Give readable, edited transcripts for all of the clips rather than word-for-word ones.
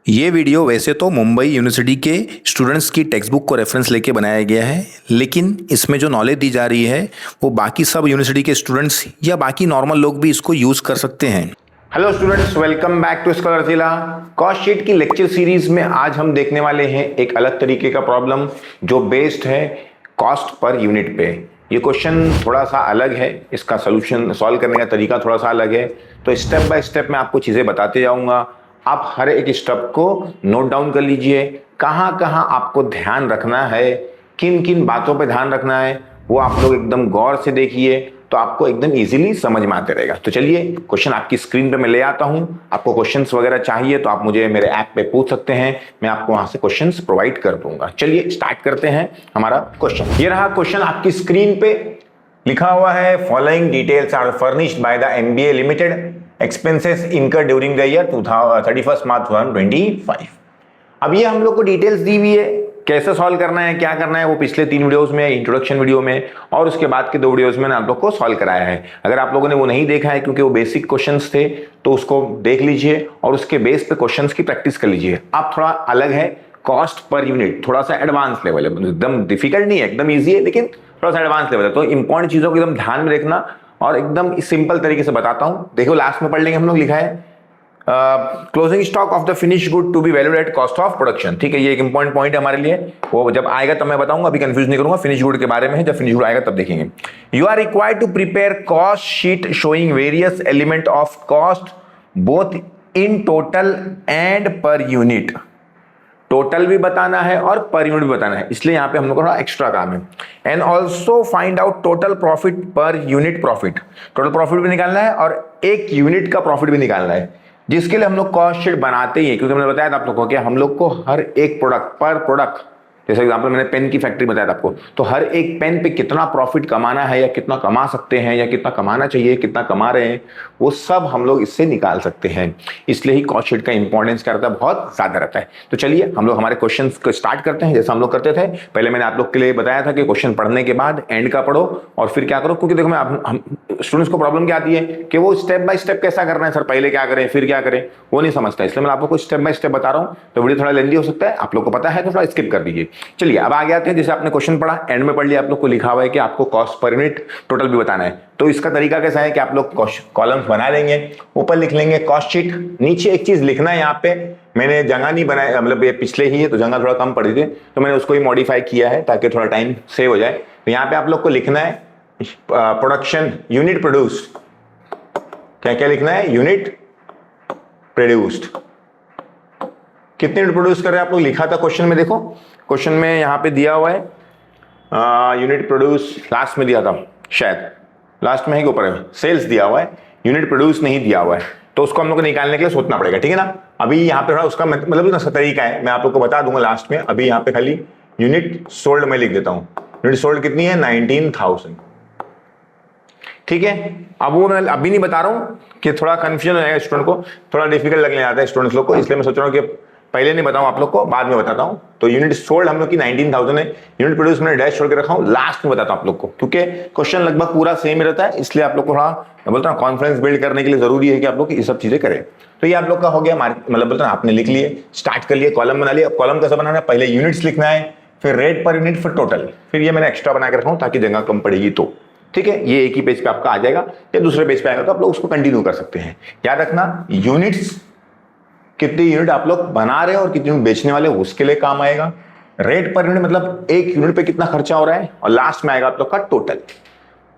ये वीडियो वैसे तो मुंबई यूनिवर्सिटी के स्टूडेंट्स की टेक्स्ट बुक को रेफरेंस लेके बनाया गया है, लेकिन इसमें जो नॉलेज दी जा रही है वो बाकी सब यूनिवर्सिटी के स्टूडेंट्स या बाकी नॉर्मल लोग भी इसको यूज कर सकते हैं। Hello students, welcome back to Scholarzilla. Cost sheet की लेक्चर सीरीज में आज हम देखने वाले हैं एक अलग तरीके का प्रॉब्लम जो बेस्ड है कॉस्ट पर यूनिट पे। ये क्वेश्चन थोड़ा सा अलग है, इसका सोल्यूशन सॉल्व करने का तरीका थोड़ा सा अलग है। तो स्टेप बाय स्टेप मैं आपको चीजें बताते जाऊंगा, आप हर एक स्टेप को नोट डाउन कर लीजिए। कहाँ कहाँ आपको ध्यान रखना है, किन किन बातों पे ध्यान रखना है, वो आप लोग एकदम गौर से देखिए तो आपको एकदम इजीली समझ में आते रहेगा। तो चलिए क्वेश्चन आपकी स्क्रीन पे मैं ले आता हूं। आपको क्वेश्चंस वगैरह चाहिए तो आप मुझे मेरे ऐप पे पूछ सकते हैं, मैं आपको वहां से क्वेश्चंस प्रोवाइड कर दूंगा। चलिए स्टार्ट करते हैं हमारा क्वेश्चन। ये रहा क्वेश्चन आपकी स्क्रीन पे, लिखा हुआ है following details are furnished by the MBA limited, expenses incur during the year 31 March 2025। अब ये हम लोग को डिटेल्स दी हुई है, कैसे सॉल्व करना है, क्या करना है, वो पिछले 3 वीडियोस में, इंट्रोडक्शन वीडियो में और उसके बाद के 2 वीडियोस में आप लोग को सॉल्व कराया है। अगर आप लोगों ने वो नहीं देखा है क्योंकि वो बेसिक क्वेश्चंस थे तो उसको देख लीजिए और उसके बेस पे क्वेश्चंस की प्रैक्टिस कर लीजिए। अब थोड़ा अलग है, कॉस्ट पर यूनिट थोड़ा सा एडवांस लेवल है, एकदम डिफिकल्ट नहीं है, एकदम ईजी है, लेकिन थोड़ा सा एडवांस लेवल है। तो इंपॉर्टेंट चीजों को एकदम ध्यान में रखना और एकदम सिंपल तरीके से बताता हूं। देखो लास्ट में पढ़ लेंगे हम लोग, लिखा है closing stock of the finish good to be valued at cost of production. ठीक है, ये एक इंपॉर्टेंट पॉइंट है हमारे लिए, वो जब आएगा तब मैं बताऊंगा, अभी कंफ्यूज नहीं करूंगा। फिनिश गुड के बारे में है, जब फिनिश गुड आएगा तब देखेंगे। You are required to prepare cost sheet showing various element of cost both in total and per unit. Total भी बताना है और पर यूनिट भी बताना है, इसलिए यहां पे हम लोग को थोड़ा एक्स्ट्रा काम है। And also find out total profit per unit profit. Total profit भी निकालना है और एक यूनिट का प्रॉफिट भी निकालना है, जिसके लिए हम लोग कॉस्ट शीट बनाते ही हैं। क्योंकि मैंने बताया था आप लोगों को कि हम लोग को हर एक प्रोडक्ट पर प्रोडक्ट, जैसे एग्जांपल मैंने पेन की फैक्ट्री बताया था आपको, तो हर एक पेन पे कितना प्रॉफिट कमाना है या कितना कमा सकते हैं या कितना कमाना चाहिए, कितना कमा रहे हैं, वो सब हम लोग इससे निकाल सकते हैं। इसलिए ही कॉस्ट शीट का इंपॉर्टेंस क्या रहता है, बहुत ज्यादा रहता है। तो चलिए हम लोग हमारे क्वेश्चन को स्टार्ट करते हैं जैसा हम लोग करते थे। पहले मैंने आप लोग के लिए बताया था कि क्वेश्चन पढ़ने के बाद एंड का पढ़ो और फिर क्या करो, क्योंकि देखो मैं हम स्टूडेंट्स को प्रॉब्लम क्या आती है कि वो स्टेप बाय स्टेप कैसा करना है, सर पहले क्या करें फिर क्या करें, वो नहीं समझता। इसलिए मैं आप लोग को स्टेप बाय स्टेप बता रहा हूं, तो वीडियो थोड़ा लेंदी हो सकता है, आप लोग को पता है तो थोड़ा स्किप कर दीजिए। चलिए अब आ गया, जैसे आपने क्वेश्चन पढ़ा, एंड में पढ़ लिया, आप लोग को लिखा हुआ है कि आपको कॉस्ट पर यूनिट टोटल भी बताना है। तो इसका तरीका कैसा है कि आप लोग कॉलम्स बना लेंगे, ऊपर लिख लेंगे कॉस्ट शीट, नीचे एक चीज लिखना है। यहाँ पे मैंने जगह नहीं बनाया, मतलब ये पिछले ही है तो जगह थोड़ा कम पड़ी थी, तो मैंने उसको ही मॉडिफाई किया है ताकि थोड़ा टाइम सेव हो जाए। तो यहाँ पे आप लोग को लिखना है प्रोडक्शन यूनिट प्रोड्यूस्ड। क्या क्या लिखना है, यूनिट प्रोड्यूस्ड, कितने यूनिट प्रोड्यूस कर रहे हैं आप लोग, लिखा था क्वेश्चन में। देखो क्वेश्चन में यहाँ पे दिया हुआ है यूनिट प्रोड्यूस, लास्ट में दिया था शायद, लास्ट में है कि ऊपर है, सेल्स दिया हुआ है, यूनिट प्रोड्यूस नहीं दिया हुआ है। तो उसको हम लोग को निकालने के लिए सोचना पड़ेगा, ठीक है ना। अभी यहाँ पे थोड़ा उसका मतलब उसका तरीका है, मैं आप लोग को बता दूंगा लास्ट में। अभी यहाँ पे खाली यूनिट सोल्ड में लिख देता हूँ, यूनिट सोल्ड कितनी है, 19,000। ठीक है, अब वो मैं अभी नहीं बता रहा हूँ कि थोड़ा कंफ्यूजन हो जाएगा स्टूडेंट को, थोड़ा डिफिकल्ट लगने आता है स्टूडेंट्स लोग को, इसलिए मैं सोच रहा हूँ कि पहले नहीं बताऊं आप लोग को, बाद में बताता हूं। तो यूनिट सोल्ड हम लोग की 19,000 है, यूनिट प्रोड्यूस मैंने डैश छोड़ के रखा हूं, लास्ट में बताता हूं आप लोग को, क्योंकि क्वेश्चन लगभग पूरा सेम ही रहता है, इसलिए आप लोग को थोड़ा बोलता हूं कॉन्फिडेंस बिल्ड करने के लिए जरूरी है कि आप लोग ये सब चीजें करें। तो ये आप लोग का हो गया, मतलब बोलता हूं आपने लिख लिए, स्टार्ट कर लिए, कॉलम बना लिया। अब कॉलम कैसा बनाना है, पहले यूनिट्स लिखना है, फिर रेट पर यूनिट, फिर टोटल, फिर ये मैंने एक्स्ट्रा बना के रखा हूं ताकि जगह कम पड़ेगी। तो ठीक है, ये एक ही पेज पे आपका आ जाएगा, या दूसरे पेज पे आएगा तो आप लोग उसको कंटिन्यू कर सकते हैं। याद रखना यूनिट्स, कितनी यूनिट आप लोग बना रहे हो और कितनी यूनिट बेचने वाले, उसके लिए काम आएगा। रेट पर यूनिट मतलब एक यूनिट पे कितना खर्चा हो रहा है, और लास्ट में आएगा आप लोग का टोटल।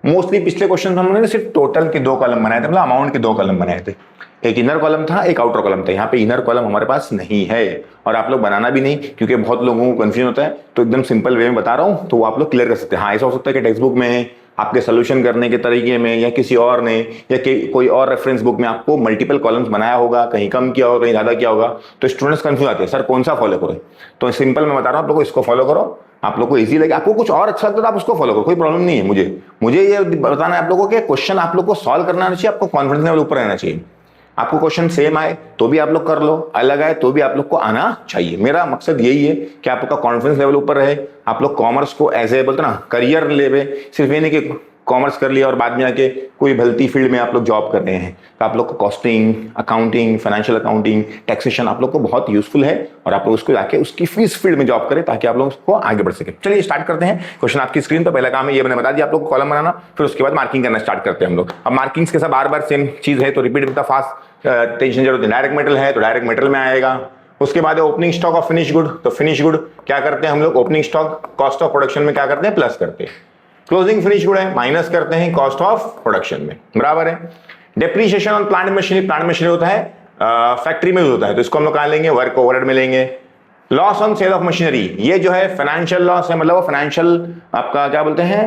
मोस्टली पिछले क्वेश्चन हम लोगों ने सिर्फ टोटल के 2 कॉलम बनाए थे, मतलब अमाउंट के 2 कॉलम बनाए थे, एक इनर कॉलम था एक आउटर कॉलम था। यहाँ पे इनर कॉलम हमारे पास नहीं है और आप लोग बनाना भी नहीं, क्योंकि बहुत लोगों को कंफ्यूजन होता है, तो एकदम सिंपल वे में बता रहा हूँ तो वो आप लोग क्लियर कर सकते हैं। हाँ, ऐसा हो सकता है कि टेक्स्ट बुक में आपके सोल्यूशन करने के तरीके में या किसी और ने या कोई और रेफरेंस बुक में आपको मल्टीपल कॉलम्स बनाया होगा, कहीं कम किया होगा कहीं ज्यादा किया होगा, तो स्टूडेंट्स कंफ्यूज आते हैं सर कौन सा फॉलो करो। तो सिंपल मैं बता रहा हूँ आप लोग को, इसको फॉलो करो, आप लोग को इजी लगे। आपको कुछ और अच्छा लगता है तो आप उसको फॉलो करो, कोई प्रॉब्लम नहीं है। मुझे ये बताना है आप लोगों को कि क्वेश्चन आप लोग को सॉल्व करना चाहिए, आपको कॉन्फिडेंस लेवल ऊपर रहना चाहिए। आपको क्वेश्चन सेम आए तो भी आप लोग कर लो, अलग आए तो भी आप लोग को आना चाहिए। मेरा मकसद यही है कि आप लोग का कॉन्फिडेंस लेवल ऊपर रहे, आप लोग कॉमर्स को एज ए बोलते ना करियर ले, सिर्फ ये नहीं कि कॉमर्स कर लिया और बाद में आके कोई भलती फील्ड में आप लोग जॉब कर रहे हैं, तो आप लोग को costing, accounting, financial accounting, taxation आप लोग को बहुत यूजफुल है और आप लोग उसको जाके उसकी फीस फील्ड में जॉब करें ताकि आप लोग उसको आगे बढ़ सके। चलिए स्टार्ट करते हैं। क्वेश्चन आपकी स्क्रीन पर, पहला काम है ये मैंने बता दिया आप लोग को, कॉलम बनाना, फिर उसके बाद मार्किंग करना स्टार्ट करते हैं हम लोग। अब मार्किंग्स के साथ बार बार सेम चीज है तो repeat with the fast tension जरूरत है। डायरेक्ट मेटल है तो डायरेक्ट मेटल में आएगा। उसके बाद opening stock of finish good, तो फिनिश गुड क्या करते हैं हम लोग, opening stock cost of production में क्या करते हैं, प्लस करते हैं। क्लोजिंग फिनिश गुड है, माइनस करते हैं कॉस्ट ऑफ प्रोडक्शन में, बराबर है। Depreciation on plant machinery, plant machinery होता है फैक्ट्री में होता है तो इसको हम लोग कहां लेंगे, वर्क ओवरहेड में लेंगे। Loss on sale of machinery, ये जो है फाइनेंशियल लॉस है, मतलब वो फाइनेंशियल आपका क्या बोलते हैं,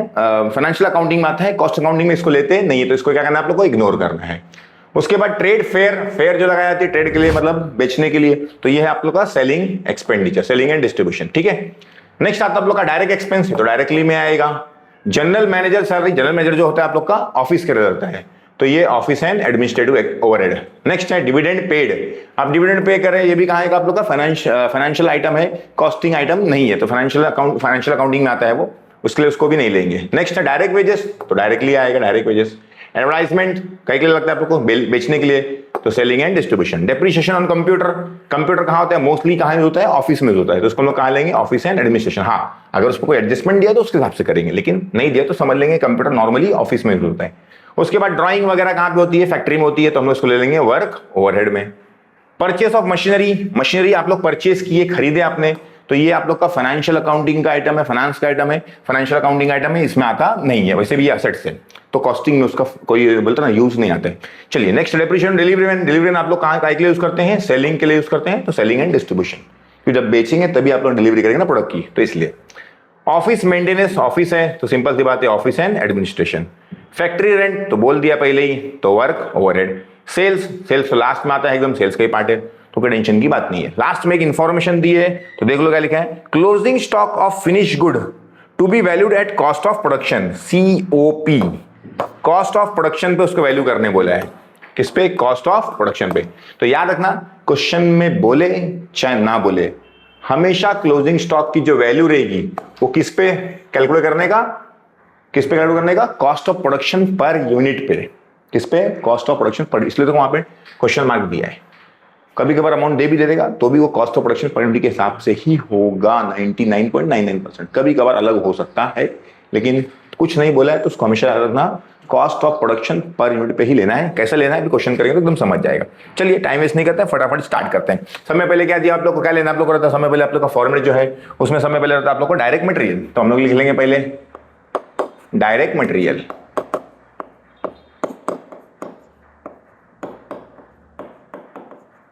फाइनेंशियल अकाउंटिंग में आता है, कॉस्ट अकाउंटिंग में इसको लेते नहीं है, तो इसको क्या करना है आप लोग को, इग्नोर करना है। उसके बाद ट्रेड फेयर, फेयर जो लगाई जाती है ट्रेड के लिए मतलब बेचने के लिए, तो ये है आप लोग का selling expenditure, selling and distribution, ठीक है। नेक्स्ट आता है आप लोग का डायरेक्ट एक्सपेंस, तो डायरेक्टली में आएगा। General manager salary, general manager जो होता है आप लोग का ऑफिस के रहता है, तो ये office and administrative overhead. Next है डिविडेंड पेड, आप डिविडेंड पे कर रहे हैं, ये भी कहाँ है आप लोग का फाइनेंशियल आइटम है, कॉस्टिंग आइटम नहीं है, तो फाइनेंशियल अकाउंटिंग में आता है वो, उसके लिए उसको भी नहीं लेंगे। नेक्स्ट है डायरेक्ट वेजेस, तो डायरेक्टली आएगा डायरेक्ट वेजेस। एडवर्टाइजमेंट कई के लिए लगता है आप लोग को, बेचने के लिए, तो selling and distribution. Depreciation on computer, computer कहाँ होता है, मोस्टली कहाँ होता है, ऑफिस में होता है, तो उसको हम लोग कहाँ लेंगे, ऑफिस एंड एडमिनिस्ट्रेशन। हाँ अगर उसको कोई एडजस्टमेंट दिया तो उसके हिसाब से करेंगे, लेकिन नहीं दिया तो समझ लेंगे कंप्यूटर नॉर्मली ऑफिस में होता है। उसके बाद ड्राइंग वगैरह कहाँ पे होती है, फैक्ट्री में होती है, तो हम लोग इसको ले लेंगे वर्क ओवरहेड में। परचेस ऑफ मशीनरी, मशीनरी आप लोग परचेस किए, खरीदे आपने, तो ये आप लोग का फाइनेंशियल अकाउंटिंग का आइटम है, फाइनेंस का आइटम है, फाइनेंशियल अकाउंटिंग आइटम है, इसमें आता नहीं है, वैसे भी एसेट्स है तो कॉस्टिंग में उसका कोई बोलते ना यूज नहीं आता है। चलिए नेक्स्ट डेप्रीशिएशन डिलीवरी में, डिलीवरी में आप लोग कहाँ के लिए यूज करते हैं, सेलिंग के लिए यूज करते हैं, तो सेलिंग एंड डिस्ट्रीब्यूशन, क्योंकि जब बेचेंगे तभी आप लोग डिलीवरी करेंगे ना प्रोडक्ट की, तो इसलिए। ऑफिस मेंटेनेंस, ऑफिस है तो सिंपल सी बात है office and administration. Factory rent तो बोल दिया पहले ही, तो वर्क ओवरहेड। सेल्स, सेल्स तो लास्ट में आता है, एकदम सेल्स का ही पार्ट है, तो कोई टेंशन की बात नहीं है। लास्ट में एक इंफॉर्मेशन दी है तो देख लो क्या लिखा है, closing stock of finish good to be valued at cost of production, COP, cost of production पे उसको वैल्यू करने बोला है, किस पे, कॉस्ट ऑफ प्रोडक्शन पे। तो याद रखना क्वेश्चन में बोले चाहे ना बोले, हमेशा क्लोजिंग स्टॉक की जो वैल्यू रहेगी वो किस पे कैलकुलेट करने का, किस पे कैलकुलेट करने का, cost of production per unit पे, किस पे, कॉस्ट ऑफ प्रोडक्शन पर, इसलिए तो वहां पे क्वेश्चन मार्क दिया है। कभी कभार अमाउंट दे भी दे देगा तो भी वो cost of production per unit के हिसाब से ही होगा, 99.99%। कभी कभार अलग हो सकता है, लेकिन कुछ नहीं बोला है तो उसको हमेशा याद रखना, cost of production per unit पे ही लेना है। कैसे लेना है भी क्वेश्चन करेंगे तो एकदम समझ जाएगा। चलिए टाइम वेस्ट नहीं करते हैं, फटाफट स्टार्ट करते हैं। समय पहले क्या दिया आप लोग को, क्या लेना आप लोग को रहता है, समय पहले आप लोग का फॉर्मेट जो है उसमें समय पहले रहता है आप लोग को डायरेक्ट मटेरियल, तो हम लोग लिख लेंगे पहले डायरेक्ट मटेरियल।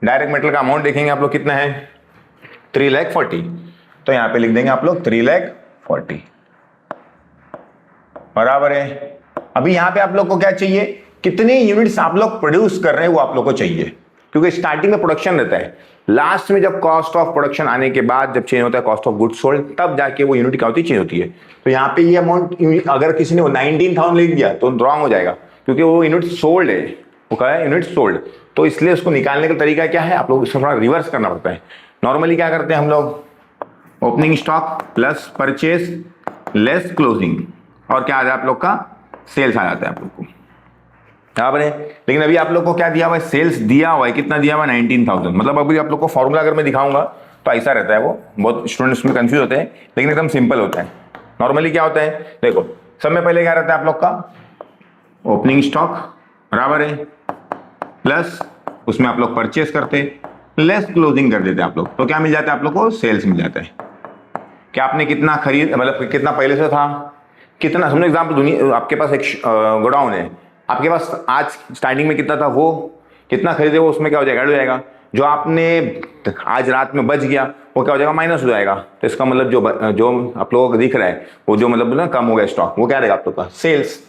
डायरेक्ट मटेरियल का अमाउंट देखेंगे आप लोग कितना है, 3,40,000, तो यहां पे लिख देंगे आप लोग 3,40,000, बराबर है। अभी यहां पे आप लोग को क्या चाहिए, कितने यूनिट्स आप लोग प्रोड्यूस कर रहे हैं वो आप लोग को चाहिए, क्योंकि स्टार्टिंग में प्रोडक्शन रहता है, लास्ट में जब कॉस्ट ऑफ प्रोडक्शन आने के बाद जब चेंज होता है कॉस्ट ऑफ गुड्स सोल्ड, तब जाके वो यूनिट क्या होती है, चेंज होती है। तो यहाँ पे ये अमाउंट अगर किसी ने 19,000 लिख दिया तो रॉन्ग हो जाएगा, क्योंकि वो यूनिट सोल्ड है, वो क्या है, यूनिट सोल्ड, तो इसलिए उसको निकालने का तरीका क्या है, आप लोग इसको थोड़ा रिवर्स करना पड़ता है। नॉर्मली क्या करते हैं हम लोग, opening stock plus purchase less closing, और क्या आ जाए आप लोग का, सेल्स आ जाता है आप लोग को, बराबर है। लेकिन अभी आप लोग को क्या दिया हुआ है, सेल्स दिया हुआ है, कितना दिया हुआ है, 19,000। मतलब अभी आप लोग को फॉर्मूला अगर मैं दिखाऊंगा तो ऐसा रहता है, वो बहुत स्टूडेंट्स में कंफ्यूज होते हैं, लेकिन एकदम सिंपल होता है। नॉर्मली क्या होता है, देखो सब में पहले क्या रहता है आप लोग का, ओपनिंग स्टॉक बराबर है, प्लस उसमें आप लोग परचेस करते, लेस क्लोजिंग कर देते आप लोग, तो क्या मिल जाता है आप लोग को, सेल्स मिल जाता है। क्या आपने कितना खरीद, मतलब कितना पहले से था, कितना, समझो एग्जाम्पल, दुनिया आपके पास एक गोडाउन है, आपके पास आज स्टार्टिंग में कितना था, वो कितना खरीदे वो उसमें क्या हो जाएगा, ऐड हो जाएगा। जो आपने आज रात में बच गया वो क्या हो जाएगा, माइनस हो जाएगा। तो इसका मतलब जो आप लोगों को दिख रहा है वो जो मतलब ना कम हो गया स्टॉक, वो क्या रहेगा आप लोग का, सेल्स।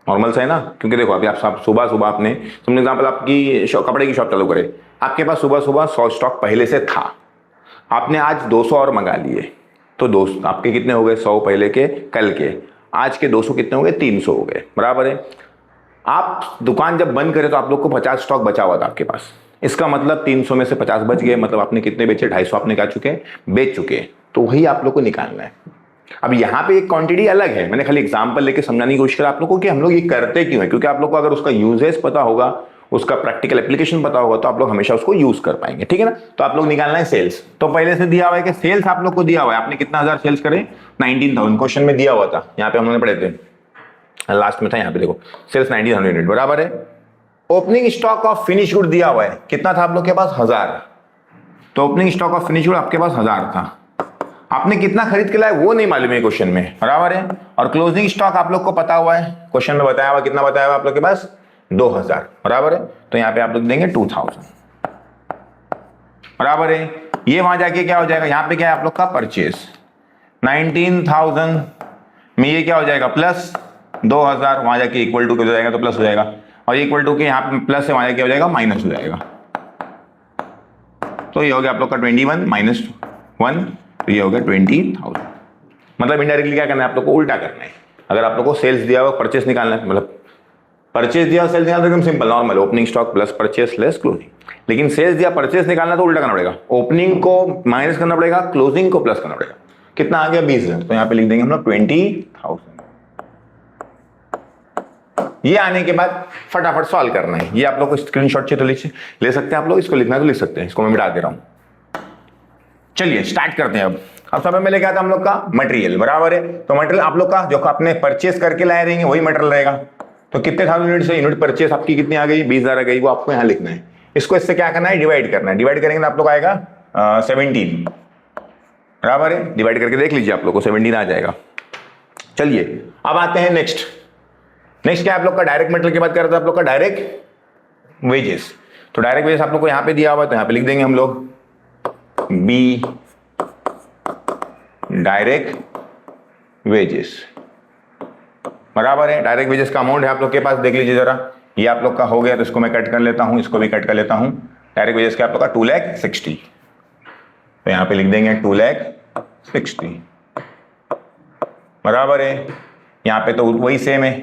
नॉर्मल सा है ना, क्योंकि देखो अभी आप सुबह सुबह आपने, समझो एग्जाम्पल आपकी कपड़े की शॉप चालू करे, आपके पास सुबह सुबह 100 स्टॉक पहले से था, आपने आज 200 और मंगा लिए, तो 200 आपके कितने हो गए, 100 पहले के, कल के, आज के 200 कितने हो गए, 300 हो गए, बराबर है। आप दुकान जब बंद करें तो आप लोग को 50 स्टॉक बचा हुआ था आपके पास, इसका मतलब 300 में से 50 बच गए, मतलब आपने कितने बेचे, 250 आपने क्या चुके, बेच चुके, तो वही आप लोग को निकालना है। अब यहाँ पे एक क्वांटिटी अलग है, मैंने खाली एग्जांपल लेके समझाने की कोशिश करा आप लोगों को कि हम लोग ये करते क्यों है, क्योंकि आप लोग को अगर उसका यूजेस पता होगा, उसका प्रैक्टिकल एप्लीकेशन पता होगा, तो आप लोग हमेशा उसको यूज कर पाएंगे, ठीक है ना। तो आप लोग निकालना है सेल्स। तो पहले से दिया हुआ है कि सेल्स आप लोग को दिया हुआ है, आपने कितना हजार सेल्स करे, 19,000 क्वेश्चन में दिया हुआ था, यहाँ पे हम लोगों ने पढ़े थे, लास्ट में था, यहाँ पे देखो सेल्स 19,000 यूनिट बराबर है। Opening stock of finish good दिया हुआ है, कितना था आप लोग के पास, 1000। तो opening stock of finish good आपके पास 1000 था, आपने कितना खरीद के लाए वो नहीं मालूम है क्वेश्चन में, बराबर है। और क्लोजिंग स्टॉक आप लोग को पता हुआ है, क्वेश्चन में बताया हुआ, कितना बताया हुआ आप लोग के पास, 2000, बराबर है। तो यहाँ पे आप लोग देंगे 2000, बराबर है। ये वहां जाके क्या हो जाएगा, यहाँ पे क्या है आप लोग का परचेज, 19,000 में ये क्या हो जाएगा प्लस 2000, वहां जाके इक्वल टू हो जाएगा तो प्लस हो जाएगा, और इक्वल टू के यहाँ पे प्लस है, वहां जाके हो जाएगा माइनस हो जाएगा। तो ये हो गया आप लोग का 21 माइनस 1, तो ये हो गया 20,000। मतलब इनडायरेक्टली क्या करना है आप लोग को, उल्टा करना है। अगर आप लोग को सेल्स दिया हुआ परचेस निकालना है, मतलब परचेस दिया सेल्स निकालना एकदम simple normal, opening stock plus purchase less closing. लेकिन सेल्स दिया परचेस निकालना तो उल्टा करना पड़ेगा, ओपनिंग को माइनस करना पड़ेगा, क्लोजिंग को प्लस करना पड़ेगा। कितना आ गया 20,000, तो यहाँ पे लिख देंगे हम लोग 20,000। ये आने के बाद फटाफट सॉल्व करना है। ये आप लोग को स्क्रीनशॉट चाहिए तो ले सकते हैं आप लोग, इसको लिखना है तो लिख सकते हैं, इसको मैं मिटा दे रहा हूं। चलिए स्टार्ट करते हैं। अब समय में लेके आता हम लोग का मटेरियल, बराबर है। तो मटेरियल आप लोग का जो आपने परचेस करके लाए रहेंगे वही मटेरियल रहेगा। तो कितने 1000 यूनिट से यूनिट परचेस आपकी कितनी आ गई, 20,000 आ गई, वो आपको यहाँ लिखना है। इसको इससे क्या करना है, डिवाइड करना है। डिवाइड करेंगे तो आप लोग आएगा 17, बराबर है। डिवाइड करके देख लीजिए आप लोग को 17 आ जाएगा। चलिए अब आते हैं नेक्स्ट क्या आप लोग का, डायरेक्ट मटेरियल की बात कर रहे थे आप लोग का, डायरेक्ट वेजेस। तो डायरेक्ट वेजेस आप लोग को यहाँ पे दिया हुआ है, तो यहाँ पे लिख देंगे हम लोग बी डायरेक्ट वेजेस, बराबर है। डायरेक्ट वेजेस का अमाउंट है आप लोग के पास, देख लीजिए जरा, ये आप लोग का हो गया, तो इसको मैं कट कर लेता हूं, इसको भी कट कर लेता हूं। डायरेक्ट वेजेस का आप लोग का 2,60,000, तो यहाँ पे लिख देंगे 2,60,000, बराबर है। यहाँ पे तो वही सेम है,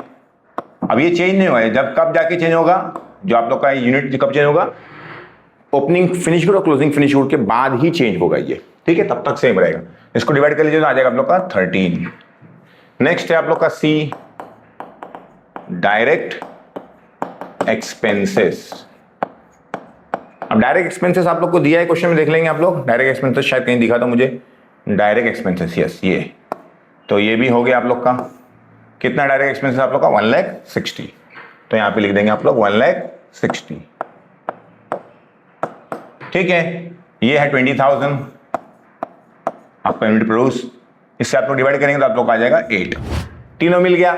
अब ये चेंज नहीं हुआ है। जब कब जाके चेंज होगा, जो आप लोग का यूनिट कब चेंज होगा, ओपनिंग फिनिश गुड और क्लोजिंग फिनिश गुड के बाद ही चेंज होगा ये, ठीक है, तब तक सेम रहेगा। इसको डिवाइड कर लीजिए तो आ जाएगा आप लोग का 13। नेक्स्ट है आप लोग का सी डायरेक्ट एक्सपेंसेस। अब डायरेक्ट एक्सपेंसेस आप लोग को दिया है क्वेश्चन में, देख लेंगे आप लोग। डायरेक्ट एक्सपेंसेस शायद कहीं दिखा था मुझे, डायरेक्ट एक्सपेंसेस, यस ये, तो ये भी हो गया आप लोग का। कितना डायरेक्ट एक्सपेंसेस आप लोग का, 1,60,000, तो यहाँ पे लिख देंगे आप लोग 1,60,000, ठीक है। ये है 20,000 आपका यूनिट प्रोड्यूस। इससे आप लोग डिवाइड करेंगे तो आप लोग आ जाएगा 8। तीनों मिल गया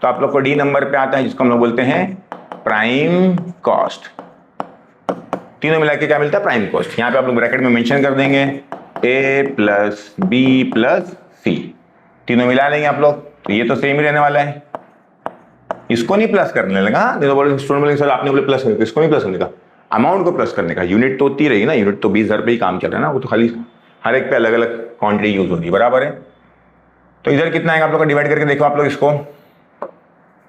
तो आप लोग को डी नंबर पे आता है, जिसको हम लोग बोलते हैं प्राइम कॉस्ट। तीनों मिला के क्या मिलता है, प्राइम कॉस्ट। यहाँ पे आप लोग ब्रैकेट में मेंशन कर देंगे A प्लस बी प्लस सी, तीनों मिला लेंगे आप लोग, तो ये तो सेम ही रहने वाला है। इसको नहीं प्लस करने लगा, स्टूडेंट बोलेंगे सर आपने बोले प्लस करने, इसको नहीं प्लस करने का, अमाउंट को प्लस करने का। यूनिट तो होती रहेगी ना, यूनिट तो 20,000 पे ही काम चल रहा है ना, वो तो खाली हर एक पे अलग अलग क्वांटिटी यूज होती है, बराबर है। तो इधर कितना आएगा आप लोग का, डिवाइड करके देखो आप लोग इसको,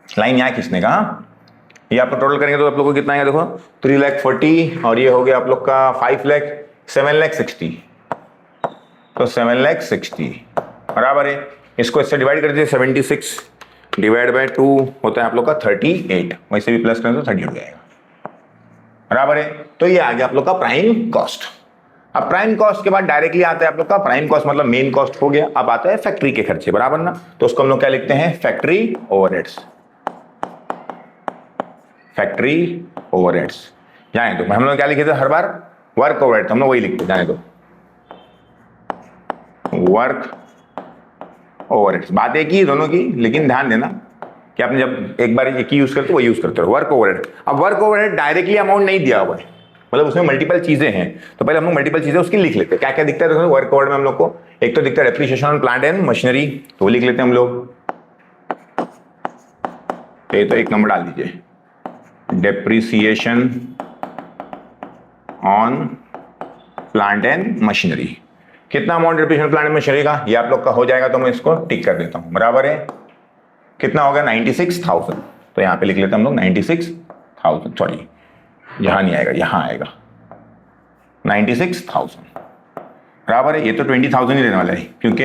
लाइन यहाँ खींचने का, ये आप लोग टोटल करेंगे तो आप लोग को कितना आएगा, देखो 3,40,000 और ये हो गया आप लोग का 5,00,000, 7,60,000, तो 7,60,000 बराबर है। इसको इससे डिवाइड कर दीजिए, 76 डिवाइड बाय 2 होता है आप लोग का 38, वैसे भी प्लस करें तो 38 हो जाएगा, बराबर है। तो ये आ गया आप लोग का प्राइम कॉस्ट। अब प्राइम कॉस्ट के बाद डायरेक्टली आता है आप लोग का प्राइम कॉस्ट, मतलब मेन कॉस्ट हो गया। अब आता है फैक्ट्री के खर्चे, बराबर ना, तो उसको हम लोग क्या लिखते हैं, फैक्ट्री ओवरहेड्स। फैक्ट्री ओवरहेड्स जाने दो, हम लोग क्या लिखे थे हर बार, वर्क ओवरहेड, हम लोग वही लिखते, जाने दो, वर्क ओवरहेड्स। बात एक ही दोनों की, लेकिन ध्यान देना कि आपने जब एक बार एक ही यूज करते हो वही यूज करते हो, वर्क ओवरहेड। अब वर्क ओवरहेड डायरेक्टली अमाउंट नहीं दिया हुआ है, मतलब उसमें मल्टीपल चीजें हैं, तो पहले हम लोग मल्टीपल चीजें उसकी लिख लेते हैं। क्या क्या दिखता है वर्क ओवरहेड में हम लोग को, एक तो दिखता है depreciation on plant and machinery, तो वो लिख लेते हैं हम लोग, तो एक नंबर डाल दीजिए, depreciation on plant and machinery. कितना amount depreciation plant and machinery का, ये आप लोग का हो जाएगा, तो मैं इसको टिक कर देता हूं, बराबर है। कितना हो गया, 96,000, तो यहां पे लिख लेते हैं हम लोग 96,000, सॉरी यहां नहीं आएगा, यहां आएगा 96,000, बराबर है। ये तो 20,000 ही देने वाला है, क्योंकि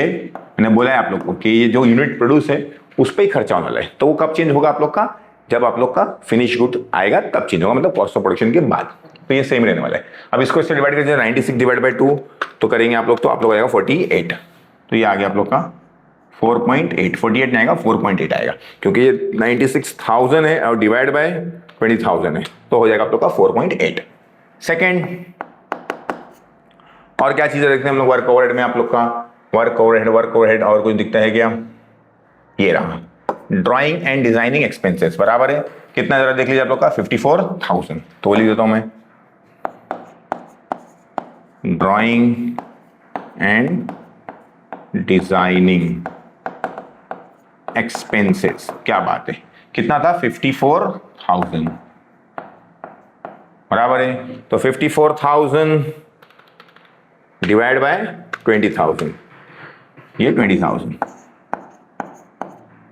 मैंने बोला है आप लोग को कि ये जो यूनिट प्रोड्यूस है उस पर ही खर्चा होने वाला है, तो वो कब चेंज होगा आप लोग का, जब आप लोग का फिनिश गुड आएगा तब चेंज होगा, मतलब कॉस्ट ऑफ प्रोडक्शन के बाद। तो ये सेम रहने वाला है। अब इसको इससे डिवाइड करेंगे 96 डिवाइड बाई 2 तो करेंगे आप लोग, तो आप लोग आएगा 48। तो ये आ गया आप लोग का 4.8, 48 नहीं आएगा 4.8 आएगा, क्योंकि ये 96,000 है और डिवाइड बाय 20,000 है, तो हो जाएगा आप लोग का 4.8। सेकेंड, और क्या चीजें देखते हैं हम लोग वर्क ओवरहेड में, आप लोग का वर्क ओवरहेड और कुछ दिखता है क्या, ये रहा ड्राइंग एंड डिजाइनिंग एक्सपेंसेस बराबर है कितना, जरा देख लीजिए आप लोग का 54,000। तो लिख देता हूं मैं ड्राइंग एंड डिजाइनिंग एक्सपेंसेस, क्या बात है, कितना था 54,000 बराबर है। तो 54,000 डिवाइड बाय 20,000, ये 20,000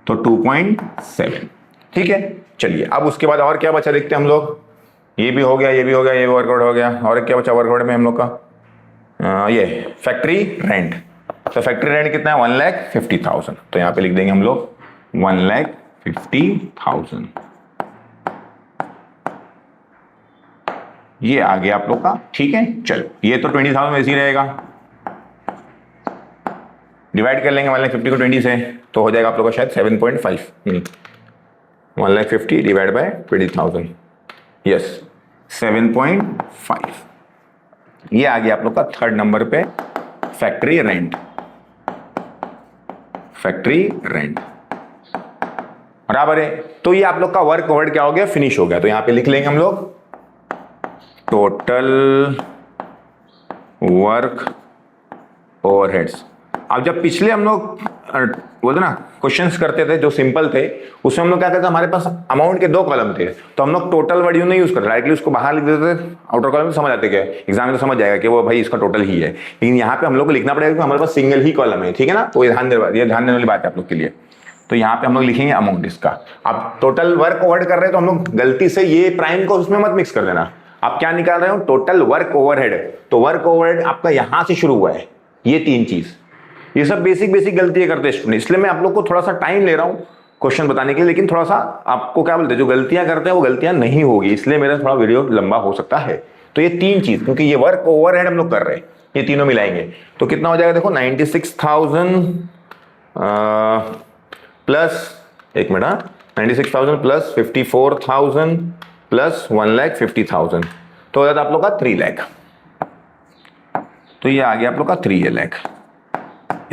तो 2.7। ठीक है, चलिए अब उसके बाद और क्या बचा देखते हैं हम लोग, ये भी हो गया, ये भी हो गया, ये वर्कआउट हो गया, और क्या बचा वर्कआउट में हम लोग का, ये फैक्ट्री रेंट। तो फैक्ट्री रेंट कितना है 1,50,000, तो यहां पे लिख देंगे हम लोग 1,50,000। ये आ गया आप लोग का। ठीक है, चलो ये तो 20,000 वैसे ही रहेगा, डिवाइड कर लेंगे 1,50,000 को 20 से, तो हो जाएगा आप लोग का शायद 7.5, 1,50,000 डिवाइड बाय 20,000, यस 7.5। ये आ गया आप लोग का थर्ड नंबर पे फैक्ट्री रेंट, फैक्ट्री रेंट बराबर है। तो ये आप लोग का वर्क ओवरहेड क्या हो गया, फिनिश हो गया। तो यहां पे लिख लेंगे हम लोग टोटल वर्क ओवरहेड्स। अब जब पिछले हम लोग बोलते ना क्वेश्चंस करते थे जो सिंपल थे, उसमें हम लोग क्या करते थे, हमारे पास अमाउंट के 2 कॉलम थे, तो हम लोग टोटल वर्ड यूं नहीं यूज करते, डायरेक्टली उसको बाहर लिख देते थे, आउटर कॉलम में समझ आते क्या एग्जाम में, तो समझ जाएगा कि वो भाई इसका टोटल ही है। लेकिन यहाँ पे हम लोग को लिखना पड़ेगा कि हमारे पास सिंगल ही कॉलम है, ठीक है ना, तो ये ध्यान देने वाली बात है आप लोग के लिए। तो यहाँ पे हम लोग लिखेंगे अमाउंट इसका। अब टोटल वर्क ओवरहेड कर रहे हैं तो हम लोग गलती से ये प्राइम को उसमें मत मिक्स कर देना। आप क्या निकाल रहे हो, टोटल वर्क ओवरहेड, तो वर्क ओवरहेड आपका यहां से शुरू हुआ है, ये 3 चीज, ये सब बेसिक गलतियां करते हैं स्टूडेंट, इसलिए मैं आप लोग को थोड़ा सा टाइम ले रहा हूं क्वेश्चन बताने के लिए, लेकिन थोड़ा सा आपको क्या बोलते हैं, जो गलतियां करते हैं वो गलतियां नहीं होगी, इसलिए मेरा थोड़ा वीडियो लंबा हो सकता है। तो ये 3 चीज, क्योंकि ये वर्क ओवरहेड हम लोग कर रहे हैं, ये तीनों मिलाएंगे तो कितना हो जाएगा, देखो 96,000 प्लस 96,000 प्लस 54,000 प्लस 1,50,000, तो हो जाता आप लोग का 3 लाख। तो ये आ गया आप लोग का 3 लाख।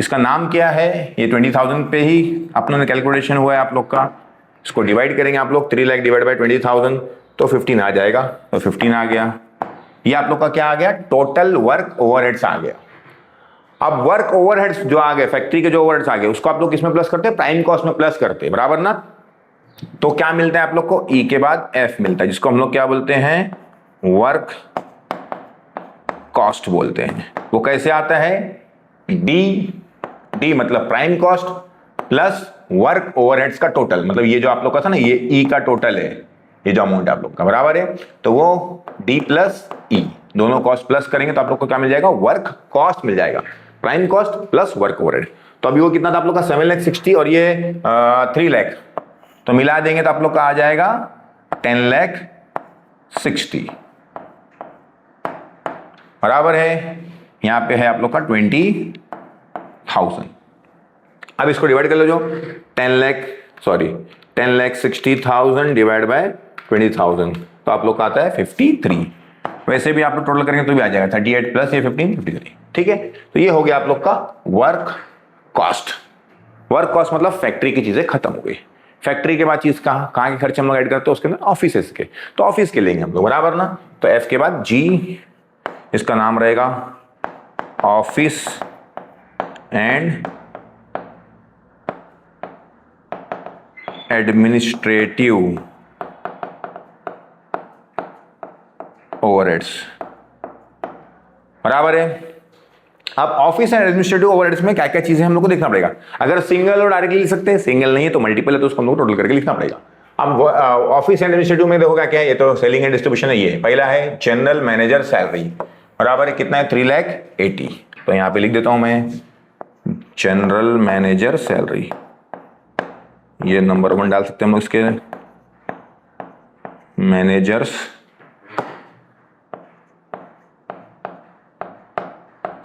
इसका नाम क्या है, ये 20,000 पे ही अपना कैलकुलेशन हुआ है आप लोग का। इसको डिवाइड करेंगे आप लोग, 3 लाख डिवाइड बाय 20,000 तो 15 आ जाएगा, तो 15 आ गया। ये आप लोग का क्या आ गया, टोटल वर्क ओवरहेड्स आ गया। अब वर्क ओवरहेड्स जो आ गए, फैक्ट्री के जो ओवरहेड्स आ गए, उसको आप लोग किसमें प्लस करते हैं, प्राइम कॉस्ट में प्लस करते हैं, बराबर ना। तो क्या मिलता है आप लोग को, ई के बाद एफ मिलता है, जिसको हम लोग क्या बोलते हैं, वर्क कॉस्ट बोलते हैं। वो कैसे आता है, डी मतलब prime cost plus work overheads का टोटल, मतलब ये जो आप लोग का था ना, ये ई का टोटल है, ये जो अमाउंट है आप लोग का, बराबर है। तो वो डी प्लस ई दोनों कॉस्ट प्लस करेंगे तो आप लोग को क्या मिल जाएगा, वर्क कॉस्ट मिल जाएगा, prime cost plus work overhead. तो अभी वो कितना था आप लोग का 7,60,000 और ये 3 लाख, तो मिला देंगे तो आप लोग का आ जाएगा 10,60,000 बराबर है। यहां पे है आप लोग का 20,000। अब इसको डिवाइड कर लो, जो 10,60,000 डिवाइड बाय 20,000 तो आप लोग का आता है 53। वैसे भी आप लोग टोटल करेंगे तो भी आ जाएगा 38 प्लस ये 15, 53। ठीक है, तो ये हो गया आप लोग का वर्क कॉस्ट। वर्क कॉस्ट मतलब फैक्ट्री की चीजें खत्म हो गई। फैक्ट्री के बाद चीज कहाँ के खर्चे हम लोग ऐड करते हैं, उसके अंदर ऑफिसेस के, तो ऑफिस के लेंगे हम लोग, बराबर ना। तो एफ के बाद जी, इसका नाम रहेगा ऑफिस एंड एडमिनिस्ट्रेटिव ओवरहेड्स, बराबर है। अब ऑफिस एंड एडमिनिस्ट्रेटिव ओवरहेड्स में क्या क्या चीजें हम लोग को देखना पड़ेगा। अगर सिंगल और डायरेक्टली लिख सकते हैं, सिंगल नहीं है तो मल्टीपल है तो उसको हम लोग टोटल करके लिखना पड़ेगा। अब ऑफिस एंड एडमिनिस्ट्रेटिव में देखो क्या क्या है, ये तो सेलिंग एंड डिस्ट्रीब्यूशन है। ये पहला है जनरल मैनेजर सैलरी, बराबर है कितना है 3,80,000। तो यहां पे लिख देता हूं मैं जनरल मैनेजर सैलरी, ये नंबर 1 डाल सकते हैं हम लोग इसके, मैनेजर्स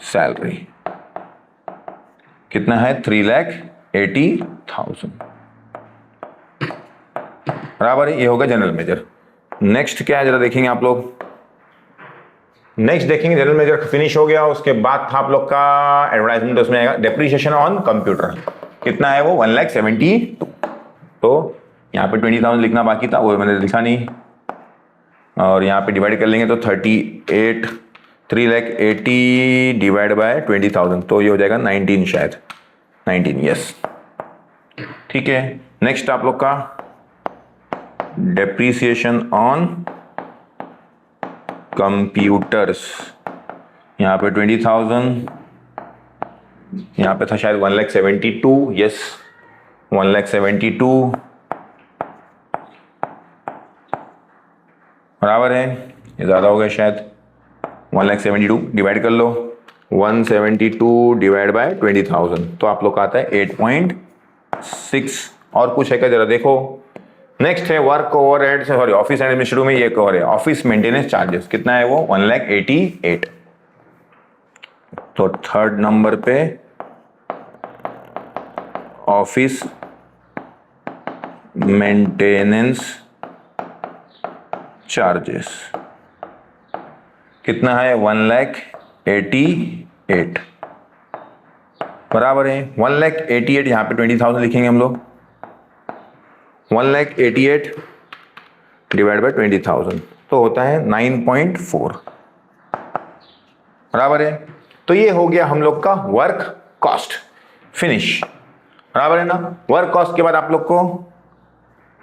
सैलरी कितना है 3,80,000 बराबर है। ये होगा जनरल मैनेजर। नेक्स्ट क्या है जरा देखेंगे आप लोग। नेक्स्ट देखेंगे जनरल मैनेजर फिनिश हो गया। उसके बाद था आप लोग का एडवर्टाइजमेंट, उसमें आएगा डेप्रिसिएशन ऑन कंप्यूटर, कितना है वो 1,72,000। तो यहाँ पे 20,000 लिखना बाकी था, वो मैंने लिखा नहीं, और यहाँ पे डिवाइड कर लेंगे तो 3,80,000 डिवाइड बाय 20,000, तो ये हो जाएगा 19, शायद 19, यस ठीक है। नेक्स्ट आप लोग का डेप्रिसिएशन ऑन कंप्यूटर्स, यहाँ पे 20,000, यहाँ पे था शायद 1,72,000, यस 1,72,000 बराबर है। ये ज़्यादा हो गया शायद, 1,72,000 डिवाइड कर लो, 172 डिवाइड बाय 20,000, तो आप लोग का आता है 8.6। और कुछ है क्या जरा देखो। नेक्स्ट है work overhead, sorry office administrative में ये कवर है, ऑफिस मेंटेनेंस चार्जेस, कितना है वो 1,88,000। तो थर्ड नंबर पे ऑफिस मेंटेनेंस चार्जेस कितना है 1,88,000 बराबर है। 1,88,000 यहाँ पे 20,000 लिखेंगे हम लोग, 1,88,000 डिवाइड बाय 20,000, तो होता है 9.4 बराबर है। तो ये हो गया हम लोग का वर्क कॉस्ट फिनिश बराबर है ना। वर्क कॉस्ट के बाद आप लोग को,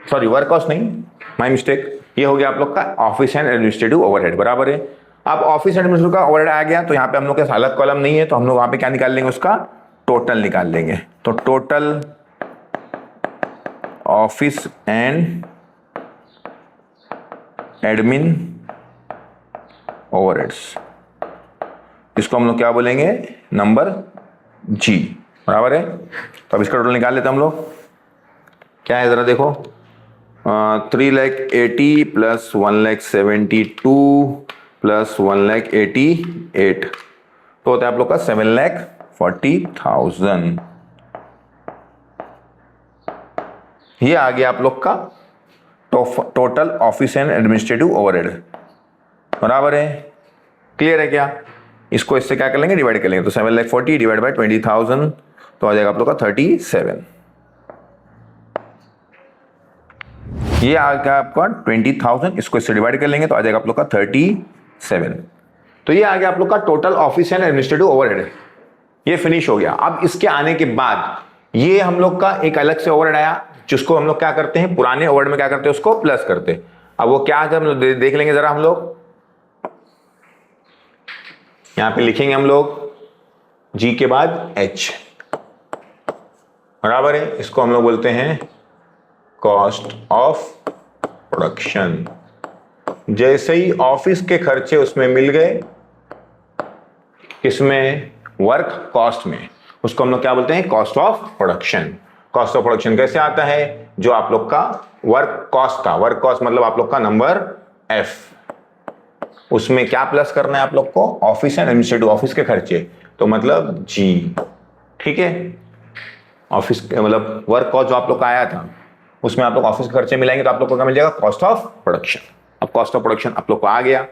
सॉरी वर्क कॉस्ट नहीं, माय मिस्टेक, ये हो गया आप लोग का ऑफिस एंड एडमिनिस्ट्रेटिव ओवरहेड बराबर है। अब ऑफिस एंड एडमिनिस्ट्रेटिव का ओवरहेड आ गया, तो यहाँ पे हम लोग के अलग कॉलम नहीं है, तो हम लोग वहां पे क्या निकाल लेंगे, उसका टोटल निकाल लेंगे। तो total office and admin overheads, इसको हम लोग क्या बोलेंगे, नंबर जी बराबर है। तो अब इसका टोटल निकाल लेते हैं हम लोग, क्या है जरा देखो, 3,80,000 प्लस 1,72,000 प्लस 1,88,000, तो होता है आप लोग का 7,40,000। ये आ गया आप लोग का total office and administrative overhead बराबर है। क्लियर है क्या। इसको इससे क्या कर लेंगे, डिवाइड कर लेंगे, तो 7,40,000 डिवाइड बाय 20,000, तो आ जाएगा आप लोग का 37। ये आ गया आपका 20,000, इसको इससे डिवाइड कर लेंगे तो आ जाएगा आप लोग का 37। तो ये आ गया आप लोग का total office and administrative overhead, ये फिनिश हो गया। अब इसके आने के बाद ये हम लोग का एक अलग से ओवरहेड आया, जिसको हम लोग क्या करते हैं, पुराने ओवरहेड में क्या करते हैं, उसको प्लस करते हैं। अब वो क्या है हम लोग देख लेंगे जरा। हम लोग यहां पे लिखेंगे हम लोग जी के बाद एच बराबर है, इसको हम लोग बोलते हैं कॉस्ट ऑफ प्रोडक्शन। जैसे ही ऑफिस के खर्चे उसमें मिल गए, इसमें वर्क कॉस्ट में, उसको हम लोग क्या बोलते हैं, cost of production. Cost of production कैसे आता है, जो आप लोग का वर्क कॉस्ट था, वर्क कॉस्ट मतलब आप लोग का नंबर एफ, उसमें क्या प्लस करना है आप लोग को, ऑफिस एंड एडमिनिस्ट्रेटिव, ऑफिस के खर्चे, तो मतलब जी, ठीक है। ऑफिस मतलब वर्क कॉस्ट जो आप लोग का आया था, उसमें आप लोग ऑफिस के खर्चे मिलाएंगे तो आप लोग को क्या मिल जाएगा, कॉस्ट ऑफ प्रोडक्शन। अब कॉस्ट ऑफ प्रोडक्शन आप लोग को आ गया,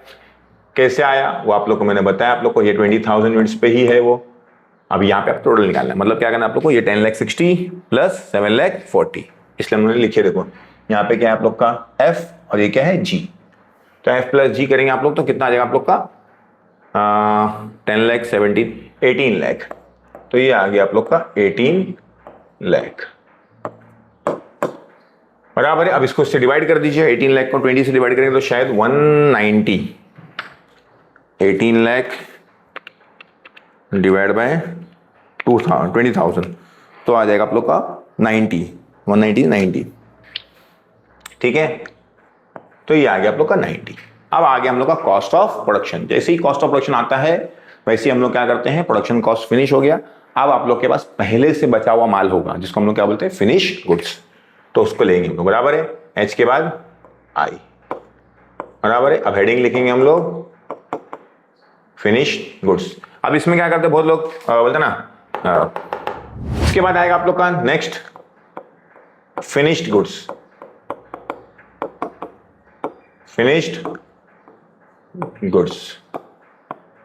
कैसे आया वो आप लोग को मैंने बताया, आप लोग को ये 20,000 यूनिट्स पे ही है वो। अब यहाँ पे आप टोटल निकालना है, मतलब क्या करना है आप लोग को, ये 10,60,000 प्लस 7,40,000, इसलिए हमने लिखे, देखो यहाँ पे क्या है आप लोग का एफ और ये क्या है जी, तो एफ प्लस जी करेंगे आप लोग तो कितना आ जाएगा आप लोग का 10,70,000 18 लाख, तो ये आ गया आप लोग का 18 लाख बराबर है। अब इसको इससे डिवाइड कर दीजिए, 18 लाख को 20 से डिवाइड करेंगे तो शायद 190, 18 लाख डिवाइड बाय 20,000, तो आ जाएगा आप लोग का 90, 190, ठीक है। तो ये आ गया आप लोग का 90। अब आ गया हम लोग का कॉस्ट ऑफ प्रोडक्शन। जैसे ही कॉस्ट ऑफ प्रोडक्शन आता है, वैसे ही हम लोग क्या करते हैं, प्रोडक्शन कॉस्ट फिनिश हो गया। अब आप लोग के पास पहले से बचा हुआ माल होगा जिसको हम लोग क्या बोलते हैं, फिनिश गुड्स, तो उसको लेंगे हम लोग, बराबर है। एच के बाद आई, बराबर है। अब हेडिंग लिखेंगे हम लोग फिनिश्ड गुड्स। अब इसमें क्या करते हैं, बहुत लोग बोलते हैं ना, इसके बाद आएगा आप लोग का next finished goods, finished goods,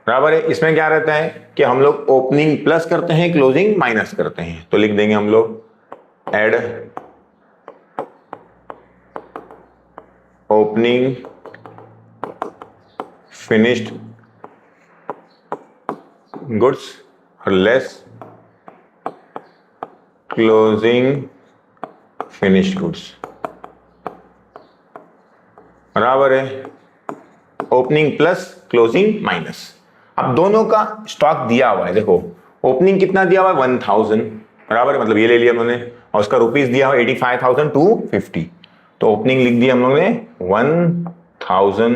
बराबर है। इसमें क्या रहता है कि हम लोग ओपनिंग प्लस करते हैं, क्लोजिंग माइनस करते हैं, तो लिख देंगे हम लोग एड ओपनिंग फिनिश्ड गुड्स और लेस क्लोजिंग फिनिश्ड गुड्स, बराबर है। Opening plus closing minus. अब दोनों का स्टॉक दिया हुआ है, देखो ओपनिंग कितना दिया हुआ है 1000, बराबर है, मतलब ये ले लिया हमने, और उसका रुपीस दिया हुआ 85,250, तो ओपनिंग लिख दिया हम लोगों ने 1000,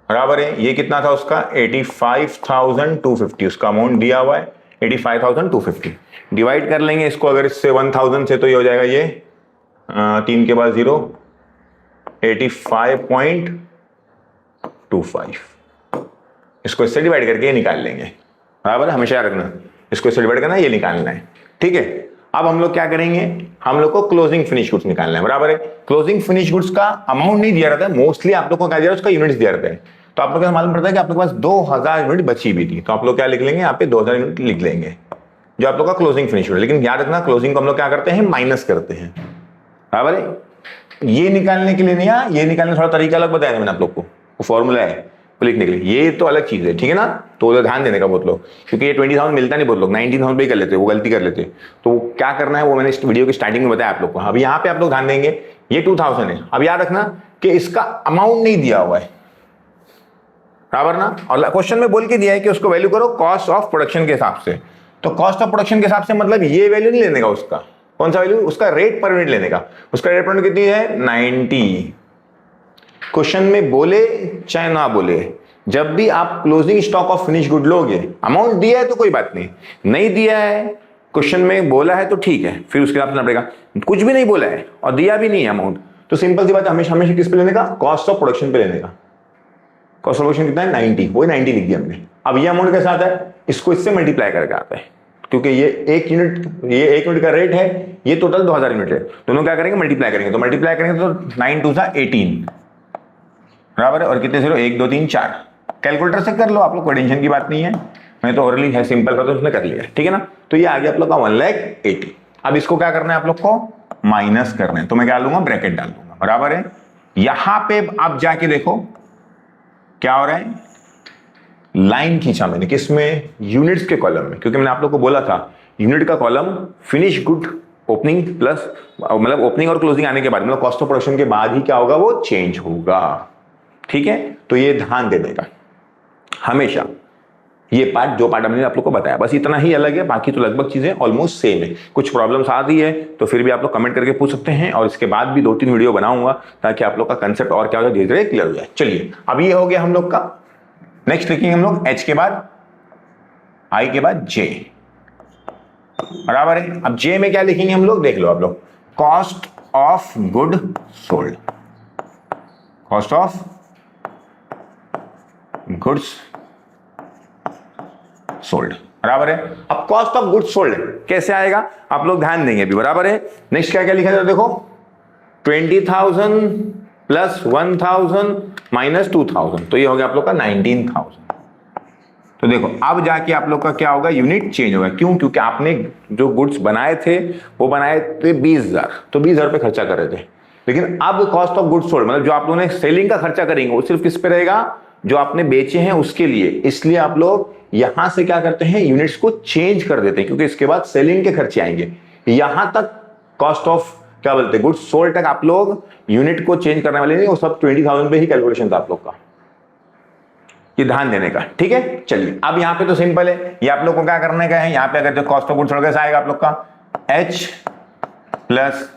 बराबर है। ये कितना था उसका 85,250, उसका अमाउंट दिया हुआ है 85,250। डिवाइड कर लेंगे इसको अगर इससे 1000 से, तो ये हो जाएगा ये 3 के बाद 0, 85.25। इसको इससे डिवाइड करके ये निकाल लेंगे, बराबर है, हमेशा याद रखना इसको इससे डिवाइड करना, ये निकालना है, ठीक है। अब हम लोग क्या करेंगे, हम लोग को क्लोजिंग फिनिश गुड्स निकालना है, बराबर है। क्लोजिंग फिनिश गुड्स का अमाउंट नहीं दिया रहता है, मोस्टली आप लोग को क्या दिया रहता है, उसका यूनिट्स दिया रहता है। तो आप लोग को मालूम पड़ता है कि आप लोग के पास 2000 यूनिट बची भी थी, तो आप लोग क्या लिख लेंगे, यहाँ पे 2000 यूनिट लिख लेंगे जो आप लोग का क्लोजिंग फिनिश गुड। लेकिन याद रखना क्लोजिंग को हम लोग क्या करते हैं, माइनस करते हैं, बराबर है। ये निकालने के लिए नहीं, ये निकालने थोड़ा तरीका अलग बताया मैंने आप लोग को, वो फॉर्मूला है लिखने के लिए, ये तो अलग चीज है, ठीक है ना। तो उधर ध्यान देने का बहुत लोग, क्योंकि ये 20,000 मिलता नहीं, बहुत लोग 19,000 पे ही कर लेते, वो गलती कर लेते। तो क्या करना है वो मैंने इस वीडियो की स्टार्टिंग में बताया आप लोग को। अब यहाँ पे आप लोग ध्यान देंगे, ये 2000 है। अब याद रखना कि इसका अमाउंट नहीं दिया हुआ है, बराबर ना, और क्वेश्चन में बोल के दिया है कि उसको वैल्यू करो कॉस्ट ऑफ प्रोडक्शन के हिसाब से। तो कॉस्ट ऑफ प्रोडक्शन के हिसाब से मतलब ये वैल्यू नहीं लेने का, उसका कौन सा वैल्यू, उसका रेट पर यूनिट लेने का। उसका रेट पर यूनिट कितनी है 90। क्वेश्चन में बोले चाहे ना बोले, जब भी आप closing stock of finish good लोगे, अमाउंट दिया है तो कोई बात नहीं, नहीं दिया है क्वेश्चन में बोला है तो ठीक है, फिर उसके हिसाब से पड़ेगा। कुछ भी नहीं बोला है और दिया भी नहीं है अमाउंट, तो सिंपल सी बात है, हमेशा हमेशा किस पे लेने का, कॉस्ट ऑफ प्रोडक्शन पे लेने का। कॉस्ट ऑफ प्रोडक्शन कितना है 90, वही 90 लिख दिया हमने। अब ये अमाउंट के साथ है, इसको इससे मल्टीप्लाई करके आता है, क्योंकि ये एक यूनिट का रेट है, ये टोटल 2000 यूनिट है, दोनों क्या करेंगे मल्टीप्लाई करेंगे, तो मल्टीप्लाई करेंगे तो 9 2 18, बराबर है। और कितने 0, 1 2 3 4, कैलकुलेटर से कर लो, आप लोग को टेंशन की बात नहीं है, मैं तो ओरली है सिंपल कर, तो उसने कर लिया, ठीक है ना। तो ये आ गया आप लोग का 1,80,000। अब इसको क्या करना है आप लोग को, माइनस करना है, तो मैं क्या लूंगा, ब्रैकेट डाल दूंगा, बराबर है। यहां पे आप जाके देखो क्या हो रहा है, लाइन खींचा मैंने किसमें, यूनिट्स के कॉलम में, क्योंकि मैंने आप लोग को बोला था यूनिट का column finish good opening plus, मतलब ओपनिंग और क्लोजिंग आने के बाद, मतलब कॉस्ट ऑफ प्रोडक्शन के बाद ही क्या होगा, वो चेंज होगा, ठीक है। तो ये ध्यान देने का हमेशा, ये पार्ट जो पार्ट हमने आप लोग को बताया बस इतना ही अलग है, बाकी तो लगभग चीजें ऑलमोस्ट सेम है। कुछ प्रॉब्लम्स आ रही है तो फिर भी आप लोग कमेंट करके पूछ सकते हैं, और इसके बाद भी 2-3 वीडियो बनाऊंगा ताकि आप लोग का कंसेप्ट और क्या हो जाए, धीरे धीरे क्लियर हो जाए। चलिए अब ये हो गया हम लोग का। नेक्स्ट लिखेंगे हम लोग एच के बाद आई के बाद जे, बराबर है। अब जे में क्या लिखेंगे हम लोग, देख लो आप लोग, cost of good sold, cost of goods sold, बराबर है। अब कॉस्ट ऑफ गुड्स सोल्ड कैसे आएगा, आप लोग ध्यान देंगे अभी, बराबर है। नेक्स्ट क्या क्या लिखा जाता है, देखो 20,000 प्लस 1,000 माइनस 2,000, तो ये हो गया आप लोग का 19,000। तो देखो अब जाके आप लोग का क्या होगा, यूनिट चेंज होगा। क्यों, क्योंकि आपने जो गुड्स बनाए थे वो बनाए थे 20,000, तो 20,000 पे खर्चा कर रहे थे। लेकिन अब कॉस्ट ऑफ गुड्स सोल्ड मतलब जो आप लोगों ने सेलिंग का खर्चा करेंगे वो सिर्फ किस पे रहेगा, जो आपने बेचे हैं उसके लिए। इसलिए आप लोग यहां से क्या करते हैं, यूनिट्स को चेंज कर देते हैं, क्योंकि इसके बाद सेलिंग के खर्चे आएंगे। यहां तक कॉस्ट ऑफ क्या बोलते हैं, गुड्स सोल्ड तक आप लोग यूनिट को चेंज करने वाले नहीं, वो सब 20,000 पे ही कैलकुलेशन था आप लोग का, ये ध्यान देने का, ठीक है। चलिए अब यहां पे तो सिंपल है, ये आप लोग को क्या करने का है, यहां पे अगर जो कॉस्ट ऑफ गुड्स सोल्ड कैसा आएगा आप लोग का, एच प्लस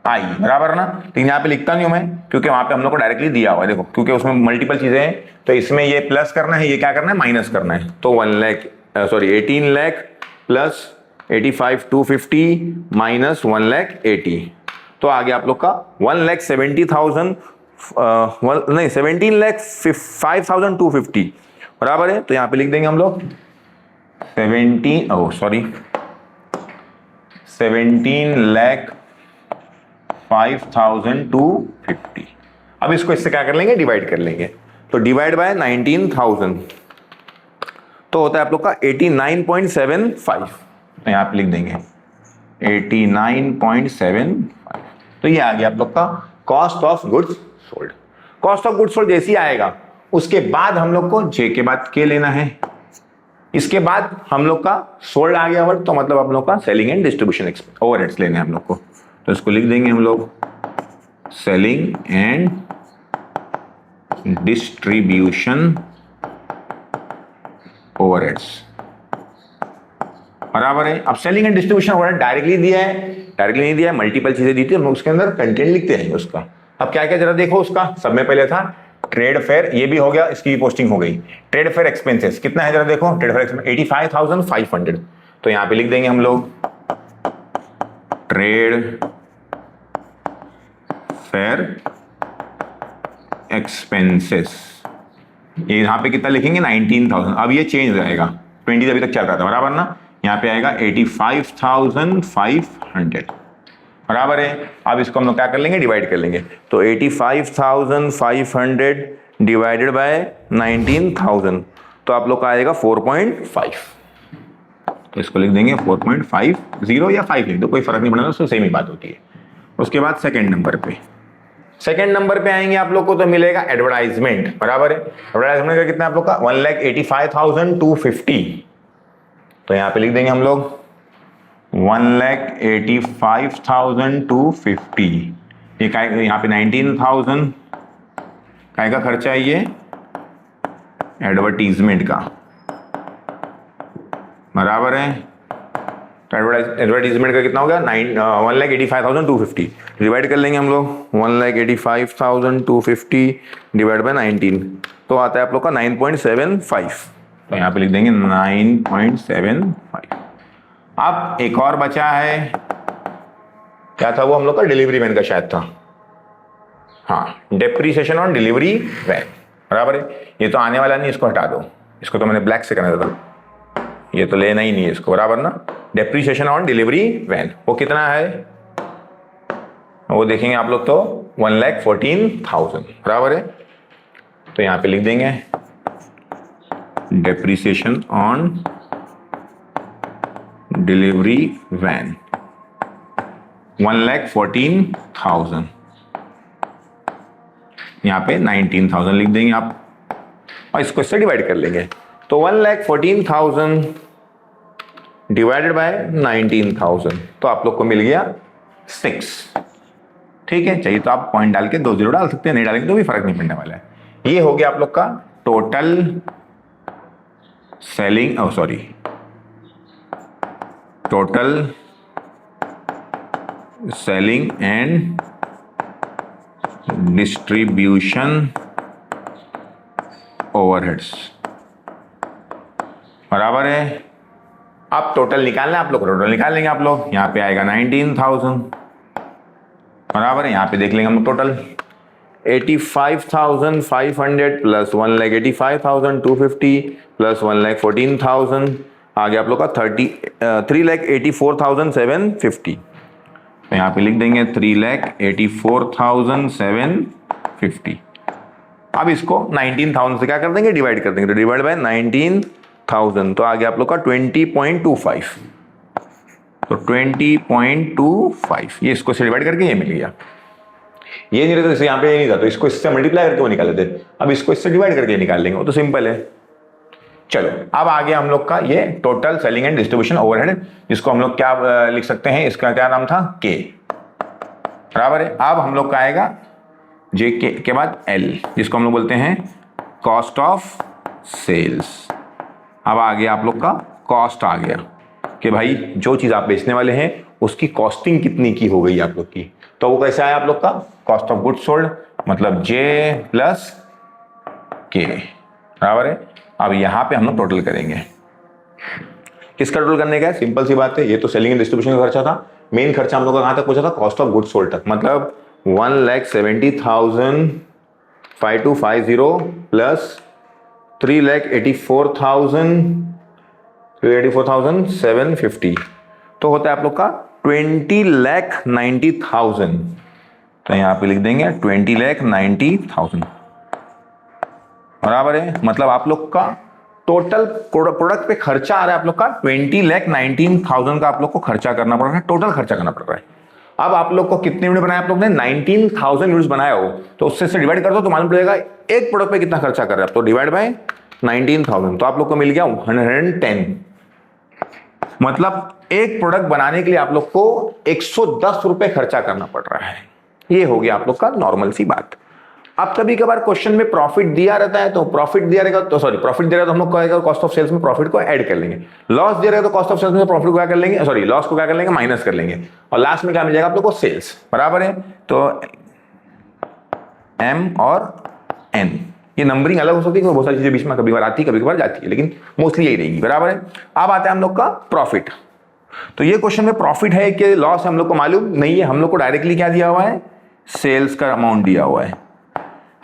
आई, बराबर ना। लेकिन यहाँ पे लिखता नहीं हूं मैं, क्योंकि वहां पे हम लोग को डायरेक्टली दिया हुआ है, देखो क्योंकि उसमें मल्टीपल चीजें हैं, तो इसमें ये प्लस करना है, ये क्या करना है, माइनस करना है। तो 18 लाख प्लस 85,250 माइनस 1,80,000, तो आ गया आप लोग का 1,70,000 नहीं 17,05,250 बराबर है। तो यहाँ पे लिख देंगे हम लोग 17,05,250। अब इसको इससे क्या कर लेंगे, डिवाइड कर लेंगे। तो डिवाइड बाय 19,000 तो होता है आप लोग का 89.75। तो यहाँ पे लिख देंगे 89.75। तो ये आ गया आप लोग का cost of goods sold. Cost of goods sold जैसी आएगा उसके बाद हम लोग को जे के बाद के लेना है, इसके बाद हम लोग का सोल्ड आ गया वर्ड, तो मतलब आप लोग का सेलिंग एंड डिस्ट्रीब्यूशन ओवरहेड्स लेने हैं हम लोग को। तो इसको लिख देंगे हम लोग सेलिंग एंड डिस्ट्रीब्यूशन ओवरहेड्स बराबर है। अब selling and distribution overhead directly दिया है, डायरेक्टली नहीं दिया है, मल्टीपल चीजें दी थी, हम उसके अंदर कंटेंट लिखते हैं उसका। अब क्या क्या जरा देखो उसका। सब में पहले था ट्रेड फेयर, ये भी हो गया, इसकी पोस्टिंग हो गई। ट्रेड फेयर एक्सपेंसेस कितना है जरा देखो, ट्रेड फेयर एक्सपेंस 85,500। तो यहां पे लिख देंगे हम लोग ट्रेड फेयर एक्सपेंसेस। ये यहां पे कितना लिखेंगे 19,000। अब ये चेंज हो जाएगा, 20 अभी तक चल रहा था बराबर ना, यहाँ पे आएगा 85,500 बराबर है। अब इसको हम लोग क्या कर लेंगे, डिवाइड कर लेंगे। तो 85,500 डिवाइडेड बाय 19,000 तो आप लोग का आएगा 4.5। तो इसको लिख देंगे 4.50 या 5 लिख दो, कोई फर्क नहीं पड़ेगा, उसको सेम ही बात होती है। उसके बाद सेकेंड नंबर पे आएंगे आप लोग को तो मिलेगा एडवर्टाइजमेंट बराबर है। एडवर्टाइजमेंट का कितना आप लोग का 1,85,250। तो यहां पे लिख देंगे हम लोग 1,85,250। ये यहाँ पे 19,000 का खर्चा है ये एडवर्टीजमेंट का बराबर है। तो एडवर्टीजमेंट का कितना हो गया 1,85,250 डिवाइड कर लेंगे हम लोग 1,85,250 डिवाइड बाय 19 तो आता है आप लोग का 9.75। तो यहाँ पे लिख देंगे 9.75। अब एक और बचा है, क्या था वो हम लोग का, डिलीवरी वैन का शायद था, हाँ डेप्रीसिएशन ऑन डिलीवरी वैन बराबर है। ये तो आने वाला नहीं, इसको हटा दो, इसको तो मैंने ब्लैक से करना था, ये तो लेना ही नहीं है इसको बराबर ना। डेप्रीसिएशन ऑन डिलीवरी वैन वो कितना है वो देखेंगे आप लोग, तो 1,14,000 बराबर है। तो यहाँ पे लिख देंगे डेप्रीसिएशन ऑन डिलीवरी वैन 1,14,000, यहाँ पे 19,000 लिख देंगे आप और इसको इससे डिवाइड कर लेंगे। तो 1,14,000 डिवाइडेड बाय 19,000 तो आप लोग को मिल गया 6। ठीक है, चाहिए तो आप पॉइंट डाल के 2 0 डाल सकते हैं, नहीं डालेंगे तो भी फर्क नहीं पड़ने वाला है। ये हो गया आप लोग का total selling total selling and distribution overheads बराबर है। अब टोटल निकालना है आप लोग, टोटल निकाल लेंगे आप लोग। यहाँ पे आएगा 19,000 बराबर है। यहाँ पे देख लेंगे हम टोटल 85,500 प्लस 1,85,250 प्लस 1,14,000 आ गया आप लोग का 3,84,750। तो यहाँ पे लिख देंगे 3,84,750। अब इसको 19,000 से क्या कर देंगे, डिवाइड कर देंगे। तो डिवाइड बाय 19,000 तो आ गया आप लोग का 20.25। तो 20.25 ये इसको से डिवाइड करके ये मिल गया। ये नहीं रहता, यहाँ पे ये नहीं था तो इसको इससे मल्टीप्लाई करके वो निकाल लेते, अब इसको इससे डिवाइड करके निकाल लेंगे, वो तो सिंपल है। चलो अब आ गया हम लोग का ये total selling and distribution overhead, जिसको हम लोग क्या लिख सकते हैं, इसका क्या नाम था, के बराबर है। अब हम लोग का आएगा जे के बाद एल, जिसको हम लोग बोलते हैं कॉस्ट ऑफ सेल्स। अब आ गया आप लोग का कॉस्ट आ गया कि भाई जो चीज आप बेचने वाले हैं उसकी कॉस्टिंग कितनी की हो गई आप लोग की। तो वो कैसे आया आप लोग का, कॉस्ट ऑफ गुड्स सोल्ड मतलब जे प्लस के बराबर है। अब यहां पे हम लोग टोटल करेंगे, किसका टोटल करने का है? सिंपल सी बात है, ये तो सेलिंग एंड डिस्ट्रीब्यूशन का खर्चा था। मेन खर्चा हम लोग का कहां तक पहुंचा था? कॉस्ट ऑफ गुड्स सोल्ड तक, मतलब 1,70,5250 प्लस 3,84,750 तो होता है आप लोग का 20,90,000। तो यहां पे लिख देंगे 20,90,000 बराबर है। मतलब आप लोग का टोटल प्रोडक्ट पे खर्चा आ रहा है आप लोग का 20,19,000 का आप लोग को खर्चा करना पड़ रहा है, टोटल खर्चा करना पड़ रहा है। अब आप लोग को कितने यूनिट बनाए? आप लोग ने 19,000 यूनिट्स बनाया हो तो उससे डिवाइड कर दो तो मालूम पड़ेगा एक प्रोडक्ट पे कितना खर्चा कर रहे हैं। तो डिवाइड बाय 19,000 तो आप लोग को मिल गया 110। मतलब एक प्रोडक्ट बनाने के लिए आप लोग को 110 रुपए खर्चा करना पड़ रहा है। ये हो गया आप लोग का नॉर्मल सी बात। अब कभी कभार क्वेश्चन में प्रॉफिट दिया रहता है तो प्रॉफिट दिया रहेगा तो प्रॉफिट दे रहा है तो हम लोग क्या कॉस्ट ऑफ सेल्स में प्रॉफिट को ऐड कर लेंगे। लॉस दे रहा है तो कॉस्ट ऑफ सेल्स में प्रॉफिट को क्या कर लेंगे, लॉस को क्या कर लेंगे, माइनस कर लेंगे और लास्ट में क्या मिल जाएगा आप लोग को? सेल्स। बराबर है। तो एम और एन, ये नंबरिंग अलग हो सकती है, बहुत सारी चीजें बीच में कभी बार आती है कभी कभार जाती है, लेकिन मोस्टली यही रहेगी। बराबर है। अब आता है हम लोग का प्रॉफिट। तो ये क्वेश्चन में प्रॉफिट है कि लॉस हम लोग को मालूम नहीं है। हम लोग को डायरेक्टली क्या दिया हुआ है? सेल्स का अमाउंट दिया हुआ है।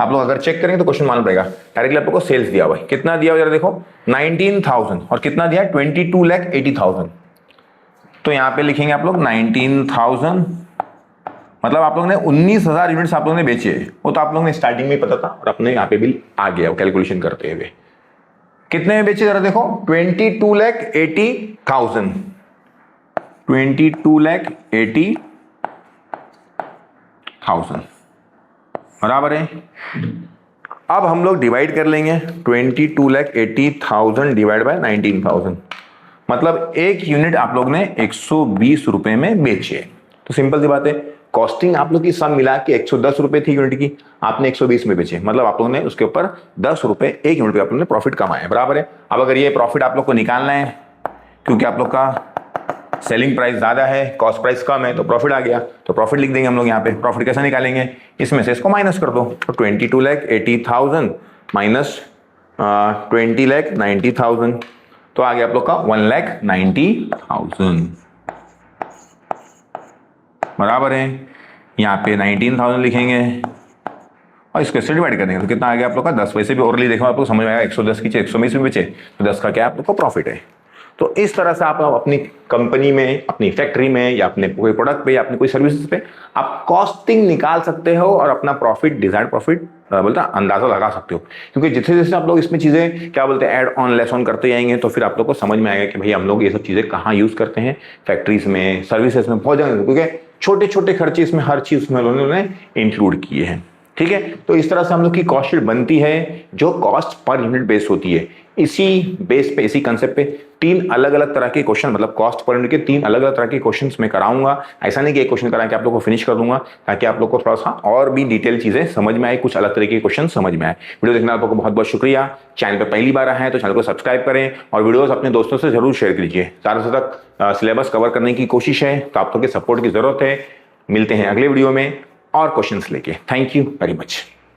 आप लोग अगर चेक करेंगे तो क्वेश्चन मालूम पड़ेगा। डायरेक्टली आप लोग को सेल्स दिया हुआ है। कितना दिया हुआ जरा देखो, 19,000 और कितना दिया है? 22,80,000। तो यहां पे लिखेंगे आप लोग 19,000 मतलब आप लोग ने 19,000 यूनिट्स आप लोगों ने बेचे। वो तो आप लोगों ने स्टार्टिंग में पता था और अपने यहाँ पे भी आ गया कैलकुलेशन करते हुए। कितने में बेचे जरा देखो? 22,80,000 22,80,000 बराबर है। अब हम लोग डिवाइड कर लेंगे 22,80,000 डिवाइड बाय 19,000 मतलब एक यूनिट आप लोग ने 120 रुपए में बेचे। तो सिंपल सी बात है, कॉस्टिंग आप लोग की सब मिला के 110 रुपए थी यूनिट की, आपने 120 में बेचे, मतलब आप लोगों ने उसके ऊपर 10 रुपए एक यूनिट पे आप लोगों ने प्रॉफिट कमाया। बराबर है। अब अगर ये प्रॉफिट आप लोग को निकालना है क्योंकि आप लोग का सेलिंग प्राइस ज्यादा है, कॉस्ट प्राइस कम है, तो प्रॉफिट आ गया। तो प्रॉफिट लिख देंगे हम लोग यहाँ पे। प्रॉफिट कैसे निकालेंगे? इसमें से इसको माइनस कर दो। तो 22,80,000 माइनस 20,90,000 तो आ गया आप लोग का 1,90,000 बराबर है। यहाँ पे 19,000 लिखेंगे और इसको इससे डिवाइड करेंगे तो कितना आ गया आप लोग का? 10। वैसे भी ओरली देखो आप लोग समझ में आएगा, 110 की 120 में बेचे तो 10 का क्या आप लोग को प्रॉफिट है। तो इस तरह से आप अपनी कंपनी में, अपनी फैक्ट्री में या अपने कोई प्रोडक्ट पे या अपनी कोई सर्विसेज पे आप कॉस्टिंग निकाल सकते हो और अपना प्रॉफिट, डिजायर्ड प्रॉफिट बोलते हैं अंदाजा लगा सकते हो। क्योंकि जैसे जैसे आप लोग इसमें चीजें क्या बोलते हैं ऐड ऑन लेस ऑन करते जाएंगे तो फिर आप लोग को समझ में आएगा कि भाई हम लोग ये सब चीजें कहाँ यूज करते हैं, फैक्ट्रीज में, सर्विसेज में बहुत जगह, क्योंकि छोटे छोटे खर्चे इसमें हर चीज में उन्होंने इंक्लूड किए हैं। ठीक है। तो इस तरह से हम लोग की कॉस्ट शीट बनती है जो कॉस्ट पर यूनिट बेस होती है। इसी बेस पे, इसी कंसेप्ट पे 3 अलग अलग तरह के क्वेश्चन, मतलब कॉस्ट पर यूनिट के 3 अलग अलग तरह के क्वेश्चंस मैं कराऊंगा। ऐसा नहीं कि एक क्वेश्चन करा के आप लोग को फिनिश कर दूंगा, ताकि आप लोग को थोड़ा सा और भी डिटेल चीजें समझ में आए, कुछ अलग तरह के क्वेश्चन समझ में आए। वीडियो देखने आप लोग को बहुत बहुत शुक्रिया। चैनल पे पहली बार आए हैं तो चैनल को सब्सक्राइब करें और वीडियोस अपने दोस्तों से जरूर शेयर कीजिए। ज़्यादा से ज़्यादा सिलेबस कवर करने की कोशिश है, तो आप लोग के सपोर्ट की जरूरत है। मिलते हैं अगले वीडियो में और क्वेश्चंस लेके। Thank you very much.